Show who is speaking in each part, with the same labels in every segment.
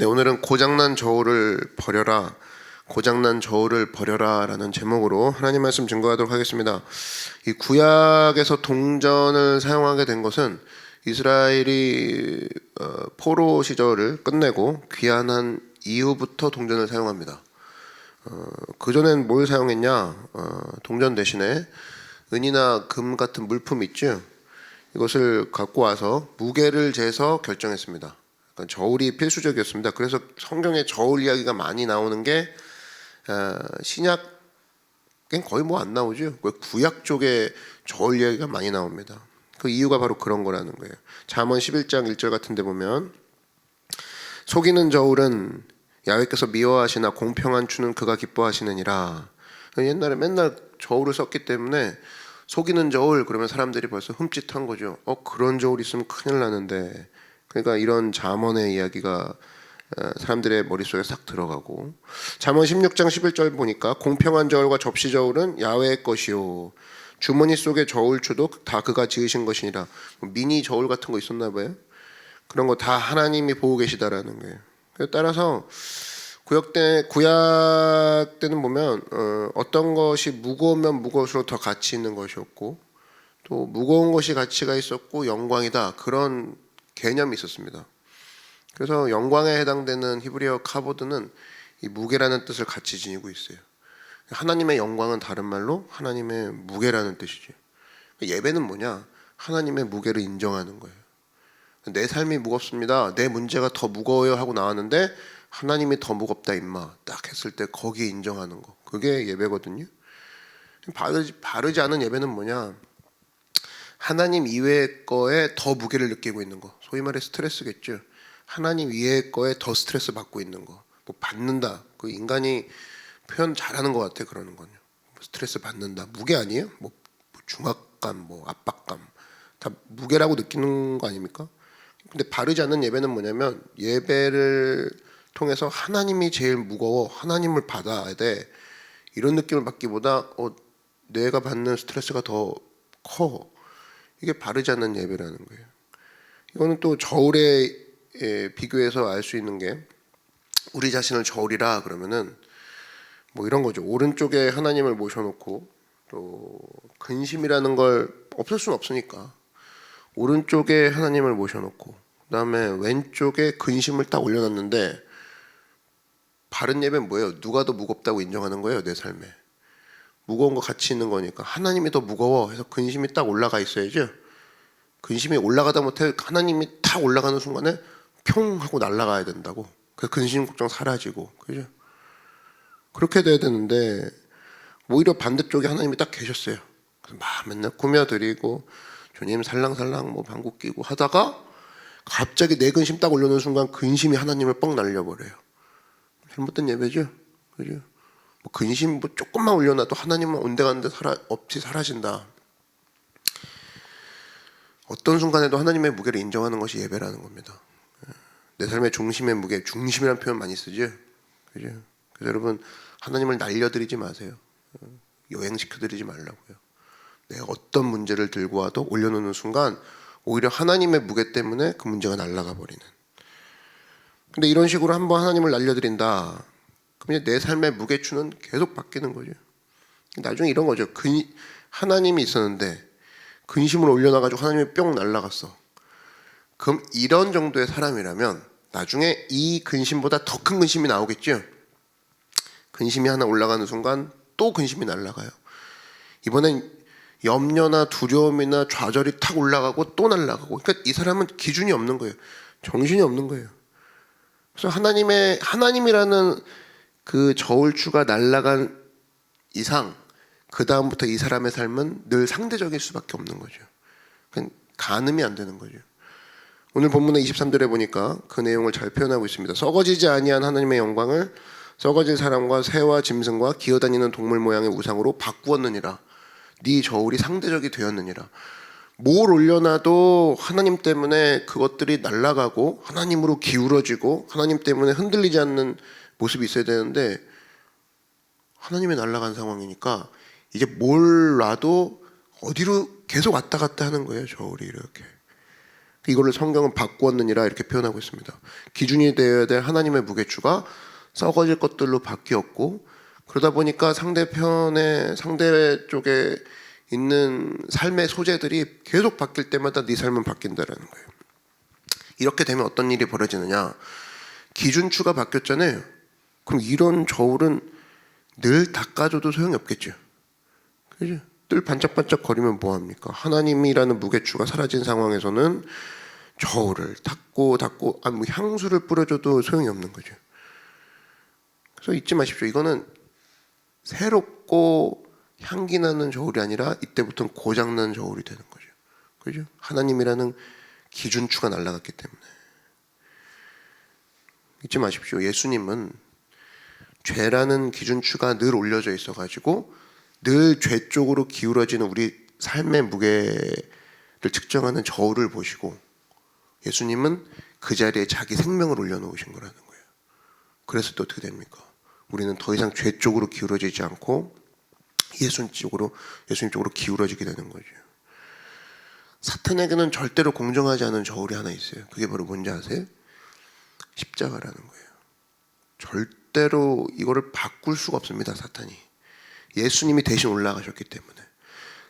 Speaker 1: 네, 오늘은 고장난 저울을 버려라, 고장난 저울을 버려라 라는 제목으로 하나님 말씀 증거하도록 하겠습니다. 이 구약에서 동전을 사용하게 된 것은 이스라엘이 포로 시절을 끝내고 귀환한 이후부터 동전을 사용합니다. 그전엔 뭘 사용했냐? 동전 대신에 은이나 금 같은 물품 있죠? 이것을 갖고 와서 무게를 재서 결정했습니다. 저울이 필수적이었습니다. 그래서 성경에 저울 이야기가 많이 나오는 게 신약엔 거의 뭐 안 나오죠. 구약 쪽에 저울 이야기가 많이 나옵니다. 그 이유가 바로 그런 거라는 거예요. 잠언 11장 1절 같은 데 보면 속이는 저울은 야훼께서 미워하시나 공평한 추는 그가 기뻐하시느니라. 옛날에 맨날 저울을 썼기 때문에 속이는 저울 그러면 사람들이 벌써 흠칫한 거죠. 그런 저울 있으면 큰일 나는데. 그러니까 이런 잠언의 이야기가 사람들의 머릿속에 싹 들어가고, 잠언 16장 11절 보니까 공평한 저울과 접시 저울은 야훼의 것이요 주머니 속의 저울추도 다 그가 지으신 것이니라. 미니 저울 같은 거 있었나 봐요. 그런 거 다 하나님이 보고 계시다라는 거예요. 따라서 구약 때는 보면 어떤 것이 무거우면 무거울수록 더 가치 있는 것이었고, 또 무거운 것이 가치가 있었고 영광이다, 그런 개념이 있었습니다. 그래서 영광에 해당되는 히브리어 카보드는 이 무게라는 뜻을 같이 지니고 있어요. 하나님의 영광은 다른 말로 하나님의 무게라는 뜻이죠. 예배는 뭐냐? 하나님의 무게를 인정하는 거예요. 내 삶이 무겁습니다, 내 문제가 더 무거워요 하고 나왔는데 하나님이 더 무겁다 임마 딱 했을 때 거기에 인정하는 거, 그게 예배거든요. 바르지 않은 예배는 뭐냐? 하나님 이외의 거에 더 무게를 느끼고 있는 거, 소위 말해 스트레스겠죠. 하나님 이외의 거에 더 스트레스 받고 있는 거, 뭐 받는다, 그 인간이 표현 잘하는 것 같아. 그러는 거요. 스트레스 받는다, 무게 아니에요? 뭐 중압감, 뭐 압박감, 다 무게라고 느끼는 거 아닙니까? 근데 바르지 않는 예배는 뭐냐면 예배를 통해서 하나님이 제일 무거워, 하나님을 받아야 돼, 이런 느낌을 받기보다 내가 받는 스트레스가 더 커. 이게 바르지 않는 예배라는 거예요. 이거는 또 저울에 비교해서 알 수 있는 게, 우리 자신을 저울이라 그러면은 뭐 이런 거죠. 오른쪽에 하나님을 모셔놓고, 또 근심이라는 걸 없앨 수는 없으니까 오른쪽에 하나님을 모셔놓고 그다음에 왼쪽에 근심을 딱 올려놨는데, 바른 예배는 뭐예요? 누가 더 무겁다고 인정하는 거예요. 내 삶에 무거운 거 같이 있는 거니까 하나님이 더 무거워 해서 근심이 딱 올라가 있어야죠. 근심이 올라가다 못해 하나님이 탁 올라가는 순간에 평 하고 날아가야 된다고. 그래서 근심 걱정 사라지고, 그죠? 그렇게 돼야 되는데 오히려 반대쪽에 하나님이 딱 계셨어요. 그래서 막 맨날 꾸며드리고 주님 살랑살랑 뭐 방구 끼고 하다가 갑자기 내 근심 딱 올려놓은 순간 근심이 하나님을 뻥 날려버려요. 잘못된 예배죠, 그죠? 뭐 근심 뭐 조금만 올려놔도 하나님은 온데간데 없이 사라진다. 어떤 순간에도 하나님의 무게를 인정하는 것이 예배라는 겁니다. 내 삶의 중심의 무게, 중심이라는 표현 많이 쓰죠, 그죠? 그래서 여러분, 하나님을 날려드리지 마세요. 여행시켜드리지 말라고요. 내가 어떤 문제를 들고 와도 올려놓는 순간 오히려 하나님의 무게 때문에 그 문제가 날아가 버리는. 근데 이런 식으로 한번 하나님을 날려드린다, 그럼 내 삶의 무게추는 계속 바뀌는 거죠. 나중에 이런 거죠. 하나님이 있었는데 근심을 올려놔가지고 하나님이 뿅 날아갔어. 그럼 이런 정도의 사람이라면 나중에 이 근심보다 더 큰 근심이 나오겠죠. 근심이 하나 올라가는 순간 또 근심이 날아가요. 이번엔 염려나 두려움이나 좌절이 탁 올라가고 또 날아가고. 그러니까 이 사람은 기준이 없는 거예요. 정신이 없는 거예요. 그래서 하나님이라는 그 저울추가 날아간 이상 그 다음부터 이 사람의 삶은 늘 상대적일 수밖에 없는 거죠. 가늠이 안 되는 거죠. 오늘 본문의 23절에 보니까 그 내용을 잘 표현하고 있습니다. 썩어지지 아니한 하나님의 영광을 썩어질 사람과 새와 짐승과 기어다니는 동물 모양의 우상으로 바꾸었느니라. 네 저울이 상대적이 되었느니라. 뭘 올려놔도 하나님 때문에 그것들이 날아가고 하나님으로 기울어지고 하나님 때문에 흔들리지 않는 모습이 있어야 되는데 하나님이 날아간 상황이니까 이제 뭘 놔도 어디로 계속 왔다 갔다 하는 거예요. 저울이 이렇게. 이거를 성경은 바꾸었느니라 이렇게 표현하고 있습니다. 기준이 되어야 될 하나님의 무게추가 썩어질 것들로 바뀌었고, 그러다 보니까 상대 쪽에 있는 삶의 소재들이 계속 바뀔 때마다 네 삶은 바뀐다라는 거예요. 이렇게 되면 어떤 일이 벌어지느냐? 기준추가 바뀌었잖아요. 그럼 이런 저울은 늘 닦아줘도 소용이 없겠죠. 그죠? 늘 반짝반짝 거리면 뭐합니까? 하나님이라는 무게추가 사라진 상황에서는 저울을 닦고 뭐 향수를 뿌려줘도 소용이 없는 거죠. 그래서 잊지 마십시오. 이거는 새롭고 향기 나는 저울이 아니라 이때부터는 고장난 저울이 되는 거죠. 그죠? 하나님이라는 기준추가 날아갔기 때문에. 잊지 마십시오. 예수님은 죄라는 기준추가 늘 올려져 있어가지고 늘 죄 쪽으로 기울어지는 우리 삶의 무게를 측정하는 저울을 보시고, 예수님은 그 자리에 자기 생명을 올려놓으신 거라는 거예요. 그래서 또 어떻게 됩니까? 우리는 더 이상 죄 쪽으로 기울어지지 않고 예수님 쪽으로 기울어지게 되는 거죠. 사탄에게는 절대로 공정하지 않은 저울이 하나 있어요. 그게 바로 뭔지 아세요? 십자가라는 거예요. 절대로 이거를 바꿀 수가 없습니다. 사탄이. 예수님이 대신 올라가셨기 때문에.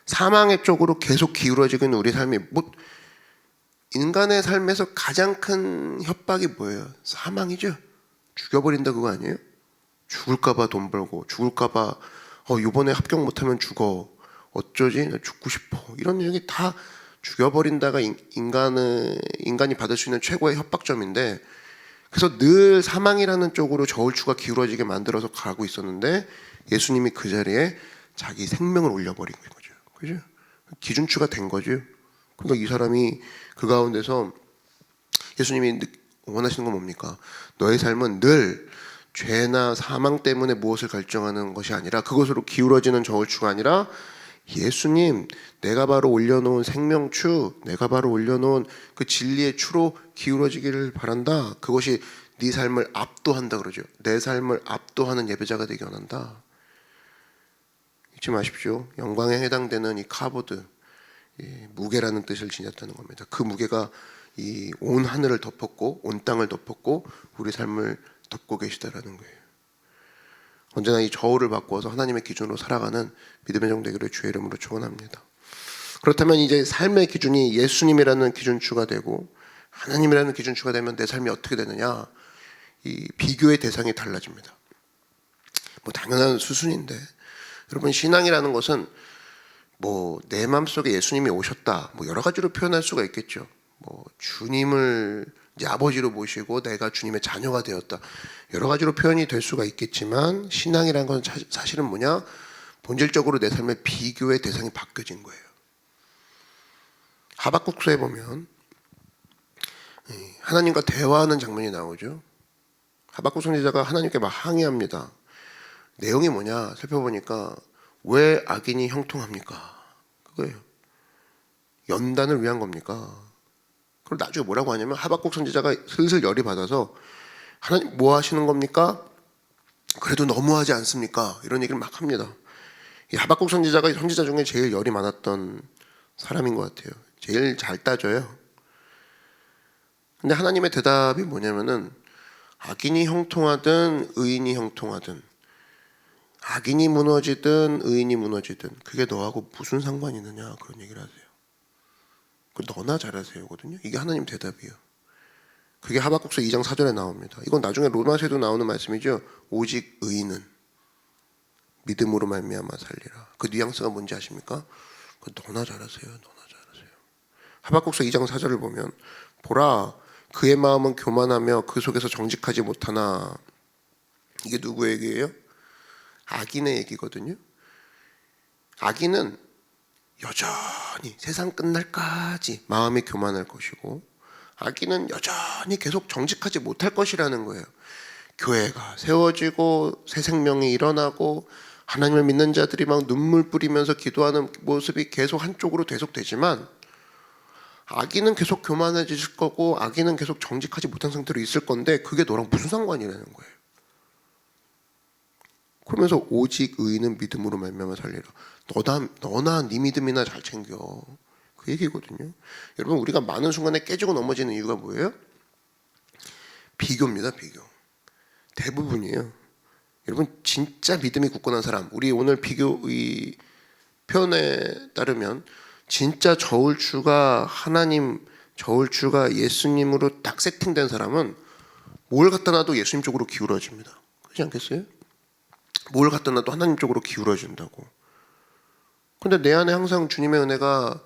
Speaker 1: 사망의 쪽으로 계속 기울어지고 있는 우리 삶이, 인간의 삶에서 가장 큰 협박이 뭐예요? 사망이죠. 죽여버린다 그거 아니에요? 죽을까봐 돈 벌고, 죽을까봐 이번에 합격 못하면 죽어, 어쩌지, 나 죽고 싶어, 이런 얘기 다 죽여버린다가 인간이 받을 수 있는 최고의 협박점인데, 그래서 늘 사망이라는 쪽으로 저울추가 기울어지게 만들어서 가고 있었는데 예수님이 그 자리에 자기 생명을 올려버린 거죠. 그죠? 기준추가 된 거죠. 그러니까 이 사람이 그 가운데서, 예수님이 원하시는 건 뭡니까? 너의 삶은 늘 죄나 사망 때문에 무엇을 결정하는 것이 아니라, 그것으로 기울어지는 저울추가 아니라, 예수님, 내가 바로 올려놓은 생명추, 내가 바로 올려놓은 그 진리의 추로 기울어지기를 바란다. 그것이 네 삶을 압도한다 그러죠. 내 삶을 압도하는 예배자가 되기 원한다. 잊지 마십시오. 영광에 해당되는 이 카보드, 무게라는 뜻을 지녔다는 겁니다. 그 무게가 이 온 하늘을 덮었고 온 땅을 덮었고 우리 삶을 덮고 계시다라는 거예요. 언제나 이 저울을 바꾸어서 하나님의 기준으로 살아가는 믿음의 종 되기를 주의 이름으로 축원합니다. 그렇다면 이제 삶의 기준이 예수님이라는 기준추가 되고 하나님이라는 기준추가 되면 내 삶이 어떻게 되느냐? 이 비교의 대상이 달라집니다. 당연한 수순인데, 여러분, 신앙이라는 것은 내 마음속에 예수님이 오셨다, 여러 가지로 표현할 수가 있겠죠. 주님을 이제 아버지로 모시고 내가 주님의 자녀가 되었다, 여러 가지로 표현이 될 수가 있겠지만, 신앙이라는 건 사실은 뭐냐? 본질적으로 내 삶의 비교의 대상이 바뀌어진 거예요. 하박국서에 보면 하나님과 대화하는 장면이 나오죠. 하박국 선지자가 하나님께 막 항의합니다. 내용이 뭐냐 살펴보니까, 왜 악인이 형통합니까? 그거예요. 연단을 위한 겁니까? 그럼 나중에 뭐라고 하냐면, 하박국 선지자가 슬슬 열이 받아서, 하나님 뭐 하시는 겁니까? 그래도 너무하지 않습니까? 이런 얘기를 막 합니다. 이 하박국 선지자가 선지자 중에 제일 열이 많았던 사람인 것 같아요. 제일 잘 따져요. 근데 하나님의 대답이 뭐냐면은, 악인이 형통하든 의인이 형통하든, 악인이 무너지든 의인이 무너지든 그게 너하고 무슨 상관이 있느냐, 그런 얘기를 하세요. 그 너나 잘하세요거든요. 이게 하나님 대답이에요. 그게 하박국서 2장 4절에 나옵니다. 이건 나중에 로마서에도 나오는 말씀이죠. 오직 의인은 믿음으로 말미암아 살리라. 그 뉘앙스가 뭔지 아십니까? 그 너나 잘하세요. 너나 잘하세요. 하박국서 2장 4절을 보면, 보라, 그의 마음은 교만하며 그 속에서 정직하지 못하나. 이게 누구 얘기예요? 악인의 얘기거든요. 악인은 여전히 세상 끝날까지 마음이 교만할 것이고, 악인은 여전히 계속 정직하지 못할 것이라는 거예요. 교회가 세워지고 새 생명이 일어나고 하나님을 믿는 자들이 막 눈물 뿌리면서 기도하는 모습이 계속 한쪽으로 계속되지만, 악인은 계속 교만해질 거고 악인은 계속 정직하지 못한 상태로 있을 건데, 그게 너랑 무슨 상관이라는 거예요. 그러면서 오직 의인은 믿음으로 말미암아 살리라. 너나 네 믿음이나 잘 챙겨. 그 얘기거든요. 여러분, 우리가 많은 순간에 깨지고 넘어지는 이유가 뭐예요? 비교입니다. 비교. 대부분이에요. 여러분, 진짜 믿음이 굳건한 사람, 우리 오늘 비교 이 표현에 따르면 진짜 저울추가 하나님, 저울추가 예수님으로 딱 세팅된 사람은 뭘 갖다 놔도 예수님 쪽으로 기울어집니다. 그렇지 않겠어요? 뭘 갖다 놔도 하나님 쪽으로 기울어진다고. 근데 내 안에 항상 주님의 은혜가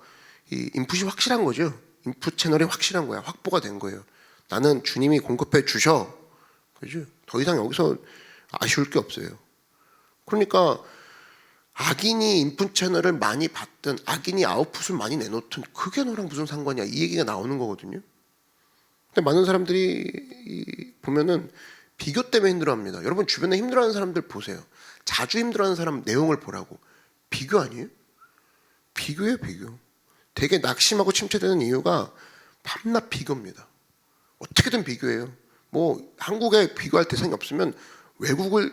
Speaker 1: 이 인풋이 확실한 거죠. 인풋 채널이 확실한 거야. 확보가 된 거예요. 나는 주님이 공급해 주셔. 그죠? 더 이상 여기서 아쉬울 게 없어요. 그러니까 악인이 인풋 채널을 많이 받든 악인이 아웃풋을 많이 내놓든 그게 너랑 무슨 상관이야, 이 얘기가 나오는 거거든요. 근데 많은 사람들이 보면은 비교 때문에 힘들어합니다. 여러분, 주변에 힘들어하는 사람들 보세요. 자주 힘들어하는 사람 내용을 보라고. 비교 아니에요? 비교예요, 비교. 되게 낙심하고 침체되는 이유가 밤낮 비교입니다. 어떻게든 비교해요. 뭐 한국에 비교할 대상이 없으면 외국을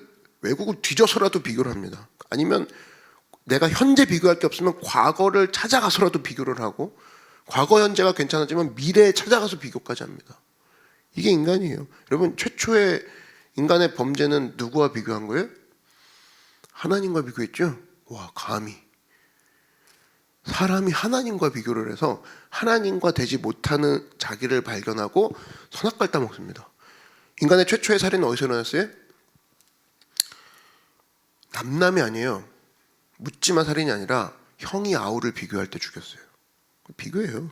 Speaker 1: 뒤져서라도 비교를 합니다. 아니면 내가 현재 비교할 게 없으면 과거를 찾아가서라도 비교를 하고, 과거 현재가 괜찮아지면 미래에 찾아가서 비교까지 합니다. 이게 인간이에요. 여러분, 최초의 인간의 범죄는 누구와 비교한 거예요? 하나님과 비교했죠. 와, 감히 사람이 하나님과 비교를 해서 하나님과 되지 못하는 자기를 발견하고 선악과를 따먹습니다. 인간의 최초의 살인은 어디서 일어났어요? 남남이 아니에요. 묻지마 살인이 아니라 형이 아우를 비교할 때 죽였어요. 비교예요.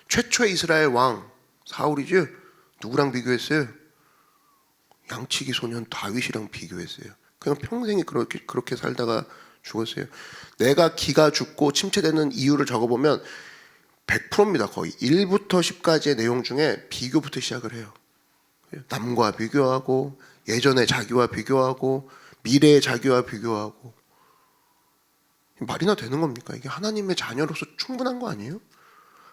Speaker 1: 최초의 이스라엘 왕 사울이죠. 누구랑 비교했어요? 양치기 소년 다윗이랑 비교했어요. 그냥 평생이 그렇게 살다가 죽었어요. 내가 기가 죽고 침체되는 이유를 적어보면 100%입니다. 거의 1부터 10까지의 내용 중에 비교부터 시작을 해요. 남과 비교하고, 예전의 자기와 비교하고, 미래의 자기와 비교하고. 말이나 되는 겁니까? 이게 하나님의 자녀로서 충분한 거 아니에요?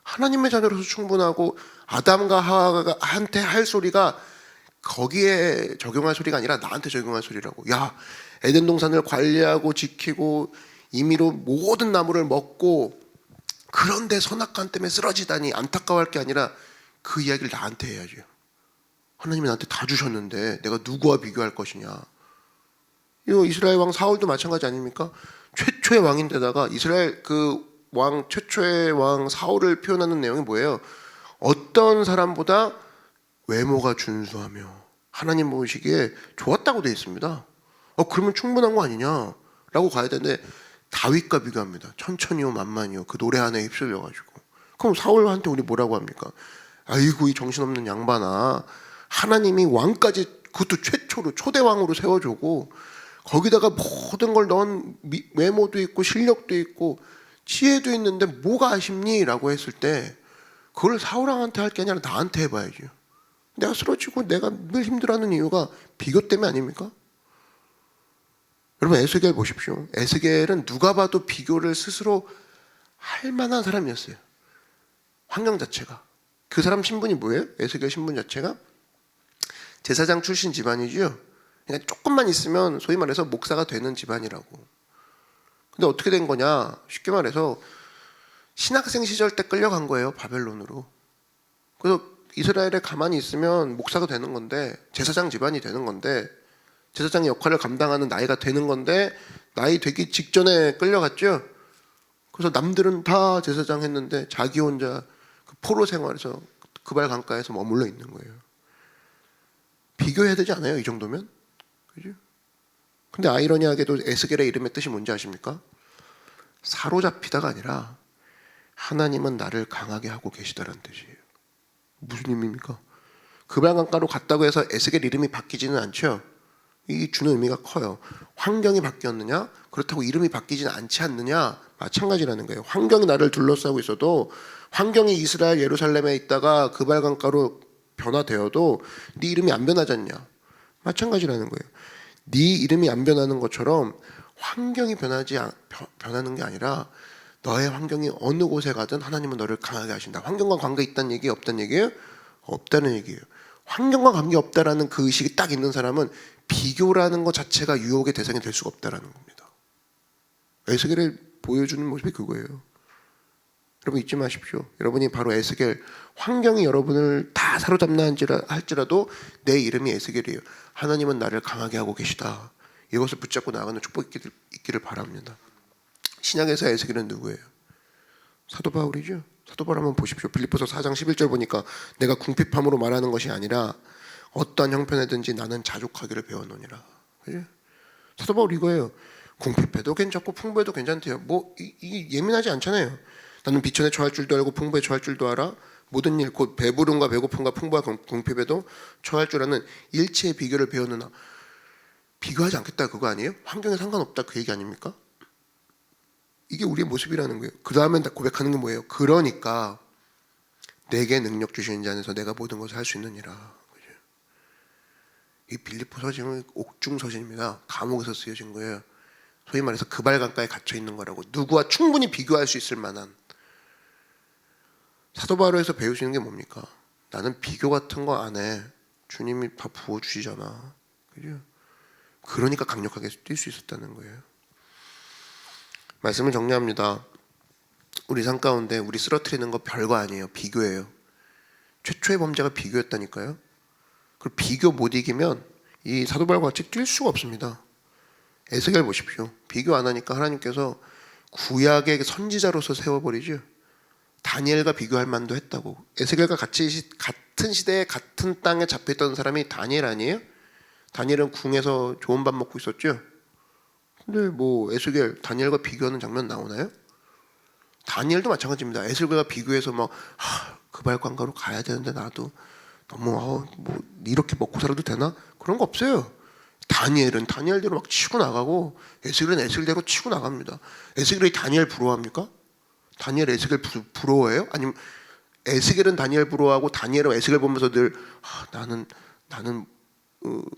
Speaker 1: 하나님의 자녀로서 충분하고, 아담과 하와한테 할 소리가 거기에 적용할 소리가 아니라 나한테 적용할 소리라고. 야, 에덴 동산을 관리하고 지키고 임의로 모든 나무를 먹고, 그런데 선악관 때문에 쓰러지다니 안타까워할 게 아니라 그 이야기를 나한테 해야죠. 하나님이 나한테 다 주셨는데 내가 누구와 비교할 것이냐. 이거 이스라엘 왕 사울도 마찬가지 아닙니까? 최초의 왕인데다가 이스라엘 그 왕, 최초의 왕 사울을 표현하는 내용이 뭐예요? 어떤 사람보다 외모가 준수하며 하나님 보시기에 좋았다고 되어 있습니다. 그러면 충분한 거 아니냐라고 가야 되는데 다윗과 비교합니다. 천천히요 만만히요 그 노래 안에 휩쓸려가지고. 그럼 사울한테 우리 뭐라고 합니까? 아이고, 이 정신없는 양반아, 하나님이 왕까지, 그것도 최초로 초대왕으로 세워주고 거기다가 모든 걸 넣은 외모도 있고 실력도 있고 지혜도 있는데 뭐가 아쉽니? 라고 했을 때 그걸 사울왕한테 할 게 아니라 나한테 해봐야죠. 내가 쓰러지고 내가 늘 힘들어하는 이유가 비교 때문에 아닙니까? 여러분, 에스겔 보십시오. 에스겔은 누가 봐도 비교를 스스로 할 만한 사람이었어요. 환경 자체가. 그 사람 신분이 뭐예요? 에스겔 신분 자체가 제사장 출신 집안이죠. 그러니까 조금만 있으면 소위 말해서 목사가 되는 집안이라고. 근데 어떻게 된 거냐? 쉽게 말해서 신학생 시절 때 끌려간 거예요, 바벨론으로. 그래서 이스라엘에 가만히 있으면 목사가 되는 건데, 제사장 집안이 되는 건데, 제사장의 역할을 감당하는 나이가 되는 건데, 나이 되기 직전에 끌려갔죠. 그래서 남들은 다 제사장 했는데 자기 혼자 그 포로 생활에서 그발 강가에서 머물러 있는 거예요. 비교해야 되지 않아요, 이 정도면? 그죠? 근데 아이러니하게도 에스겔의 이름의 뜻이 뭔지 아십니까? 사로잡히다가 아니라 하나님은 나를 강하게 하고 계시다라는 뜻이에요. 무슨 의미입니까? 그발 강가로 갔다고 해서 에스겔 이름이 바뀌지는 않죠. 이 주는 의미가 커요. 환경이 바뀌었느냐? 그렇다고 이름이 바뀌지는 않지 않느냐? 마찬가지라는 거예요. 환경이 나를 둘러싸고 있어도, 환경이 이스라엘 예루살렘에 있다가 그발 강가로 변화되어도 네 이름이 안 변하지 않냐? 마찬가지라는 거예요. 네 이름이 안 변하는 것처럼 환경이 변하는 게 아니라 너의 환경이 어느 곳에 가든 하나님은 너를 강하게 하신다. 환경과 관계 있다는 얘기예요? 없다는 얘기예요? 없다는 얘기예요. 환경과 관계 없다라는 그 의식이 딱 있는 사람은 비교라는 것 자체가 유혹의 대상이 될 수가 없다라는 겁니다. 에스겔을 보여주는 모습이 그거예요. 여러분 잊지 마십시오. 여러분이 바로 에스겔, 환경이 여러분을 다 사로잡나 할지라도 내 이름이 에스겔이에요. 하나님은 나를 강하게 하고 계시다. 이것을 붙잡고 나가는 축복이 있기를 바랍니다. 신약에서 에스겔은 누구예요? 사도 바울이죠. 사도 바울 한번 보십시오. 빌립보서 4장 11절 보니까 내가 궁핍함으로 말하는 것이 아니라 어떠한 형편에든지 나는 자족하기를 배웠노니라. 그죠? 사도 바울 이거예요. 궁핍해도 괜찮고 풍부해도 괜찮대요. 뭐 이게 예민하지 않잖아요. 나는 비천에 처할 줄도 알고 풍부에 처할 줄도 알아. 모든 일 곧 배부름과 배고픔과 풍부와 궁핍에도 처할 줄 아는 일체의 비결을 배웠느나. 비교하지 않겠다 그거 아니에요? 환경에 상관없다 그 얘기 아닙니까? 이게 우리의 모습이라는 거예요. 그 다음에 고백하는 게 뭐예요? 그러니까 내게 능력 주시는 자 안에서 내가 모든 것을 할 수 있느니라. 그죠? 이 빌립보 서신은 옥중 서신입니다. 감옥에서 쓰여진 거예요. 소위 말해서 그발강가에 갇혀 있는 거라고. 누구와 충분히 비교할 수 있을 만한. 사도 바울에서 배우시는 게 뭡니까? 나는 비교 같은 거 안 해. 주님이 다 부어주시잖아. 그죠? 그러니까 강력하게 뛸 수 있었다는 거예요. 말씀을 정리합니다. 우리 삶 가운데 우리 쓰러뜨리는 거 별거 아니에요. 비교예요. 최초의 범죄가 비교였다니까요. 그리고 비교 못 이기면 이 사도 바울과 같이 뛸 수가 없습니다. 에스겔 보십시오. 비교 안 하니까 하나님께서 구약의 선지자로서 세워버리죠. 다니엘과 비교할 만도 했다고. 에스겔과 같은 시대에 같은 땅에 잡혀있던 사람이 다니엘 아니에요? 다니엘은 궁에서 좋은 밥 먹고 있었죠. 근데 뭐 에스겔, 다니엘과 비교하는 장면 나오나요? 다니엘도 마찬가지입니다. 에스겔과 비교해서 막 그발광가로 가야 되는데 나도 너무 뭐 이렇게 먹고 살아도 되나? 그런 거 없어요. 다니엘은 다니엘대로 막 치고 나가고 에스겔은 에스겔대로 치고 나갑니다. 에스겔이 다니엘 부러워합니까? 다니엘 에스겔 부러워해요? 아니면 에스겔은 다니엘 부러워하고 다니엘은 에스겔 보면서 늘 나는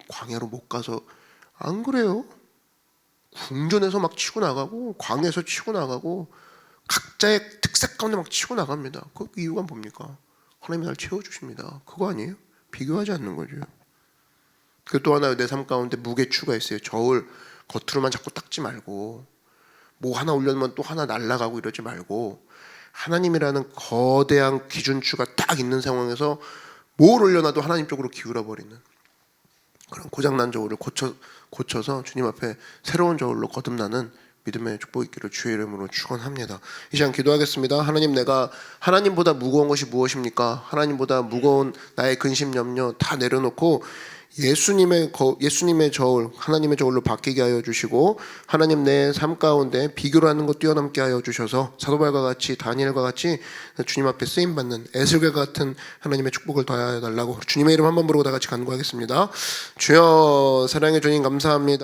Speaker 1: 광야로 못 가서. 안 그래요. 궁전에서 막 치고 나가고 광야에서 치고 나가고 각자의 특색 가운데 막 치고 나갑니다. 그 이유가 뭡니까? 하나님이 날 채워주십니다. 그거 아니에요? 비교하지 않는 거죠. 그 또 하나 내 삶 가운데 무게추가 있어요. 저울 겉으로만 자꾸 닦지 말고 뭐 하나 올려놓으면 또 하나 날아가고 이러지 말고 하나님이라는 거대한 기준추가 딱 있는 상황에서 뭘 올려놔도 하나님 쪽으로 기울어버리는 그런 고장난 저울을 고쳐서 주님 앞에 새로운 저울로 거듭나는 믿음의 축복 있기를 주의 이름으로 축원합니다. 이 시간 기도하겠습니다. 하나님, 내가 하나님보다 무거운 것이 무엇입니까? 하나님보다 무거운 나의 근심 염려 다 내려놓고 예수님의 저울, 하나님의 저울로 바뀌게 하여 주시고 하나님 내 삶 가운데 비교라는 것 뛰어넘게 하여 주셔서 사도 바울과 같이 다니엘과 같이 주님 앞에 쓰임받는 에스겔 같은 하나님의 축복을 더하여 달라고 주님의 이름 한번 부르고 다 같이 간구하겠습니다. 주여, 사랑의 주님 감사합니다.